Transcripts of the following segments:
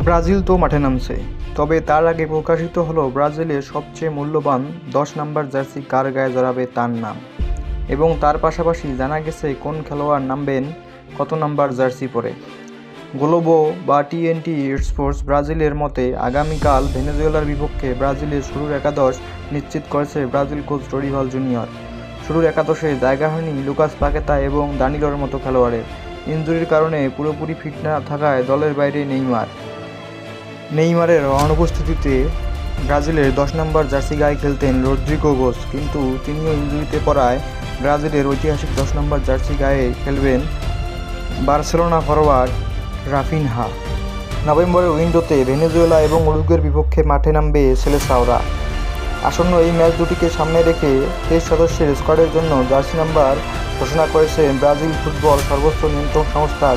Brazil তো মাঠে নামছে, তবে তার আগে প্রকাশিত হলো ব্রাজিলের সবচেয়ে মূল্যবান 10 নম্বর জার্সি কার গায়ে জড়াবে তার নাম, এবং তার পাশাপাশি জানা গেছে কোন খেলোয়াড় নামবেন কত নম্বর জার্সি পরে। গ্লোবো বা টিএনটি স্পোর্টস ব্রাজিলের মতে আগামীকাল ভেনেজুয়েলার বিপক্ষে ব্রাজিলের শুরুর একাদশ নিশ্চিত করেছে ব্রাজিল কোচ ডরিভাল জুনিয়র। শুরুর একাদশে জায়গা হয়নি লুকাস পাকেতা এবং দানিলোর মতো খেলোয়াড়ের। ইনজুরির কারণে পুরোপুরি ফিট না থাকায় দলের বাইরে নেইমারের অনুপস্থিতিতে ব্রাজিলের 10 নম্বর জার্সি গায়ে খেলতেন রদ্রিগো গোস, কিন্তু তিনিও ইনজুরিতে পড়ায় ব্রাজিলের ঐতিহাসিক 10 নম্বর জার্সি গায়ে খেলবেন বার্সেলোনা ফরোয়ার্ড রাফিনহা। নভেম্বরের উইন্ডোতে ভেনেজুয়েলা এবং উরুগুয়ের বিপক্ষে মাঠে নামবে সেলেসাওরা। আসন্ন এই ম্যাচ দুটিকে সামনে রেখে 23 সদস্যের স্কোয়াডের জন্য জার্সি নাম্বার ঘোষণা করেছে ব্রাজিল ফুটবল সর্বোচ্চ নিয়ন্ত্রণ সংস্থা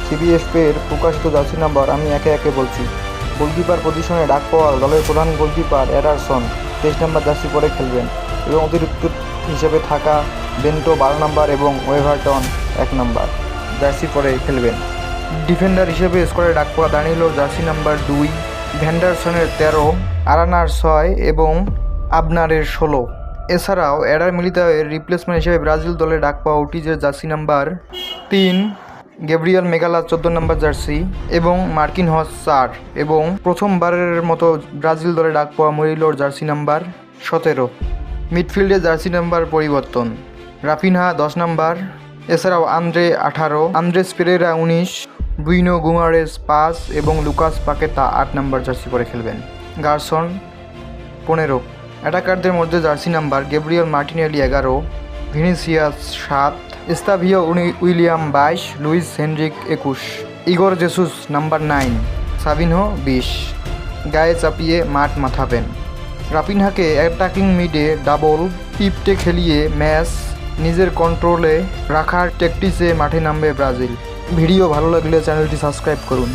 সিবিএফ-এর প্রকাশিত জার্সি নাম্বার আমি একে একে বলছি। গোলকিপার পজিশনে ডাক পাওয়া দলের প্রধান গোলকিপার এডারসন 23 নম্বর জার্সি পরে খেলবেন, এবং অতিরিক্ত হিসেবে থাকা বেন্টো 12 নম্বর এবং ওয়েভারটন 1 নম্বর জার্সি পরে খেলবেন। ডিফেন্ডার হিসেবে স্কোয়াডে ডাক পাওয়া দানিলোর জার্সি নাম্বার 2, ভ্যান্ডারসনের 13, আরানার 6 এবং আবনারের 16। এছাড়াও এডার মিলিতাওয়ের রিপ্লেসমেন্ট হিসেবে ব্রাজিল দলে ডাক পাওয়া ওটিজের জার্সি নাম্বার 3, গ্যাব্রিয়েল মেগালা 14 নম্বর জার্সি এবং মার্কিনহস 4, এবং প্রথমবারের মতো ব্রাজিল দলে ডাক পাওয়া মুরিলোর জার্সি নাম্বার 17। মিডফিল্ডে জার্সি নাম্বার পরিবর্তন: রাফিনহা 10 নম্বর, এছাড়াও আন্দ্রেস পেরেরা 19, ব্রুনো গুমারেস 5 এবং লুকাস পাকেতা 8 নম্বর জার্সি পরে খেলবেন। গারসন 15। অ্যাটাকারদের মধ্যে jersey number: Gabriel Martinelli 11, Vinicius 7, Estevao Willian 22, Luiz Henrique 21, Igor Jesus number 9, Savinho 20। গায়ে চাপিয়ে মাঠ মাথাবেন: রাফিনহাকে অ্যাটাকিং মিডে ডাবল পিভটে খেলিয়ে ম্যাচ নিজের কন্ট্রোলে রাখার ট্যাকটিসে মাঠে নামবে ব্রাজিল। ভিডিও ভালো লাগলে চ্যানেলটি সাবস্ক্রাইব করুন।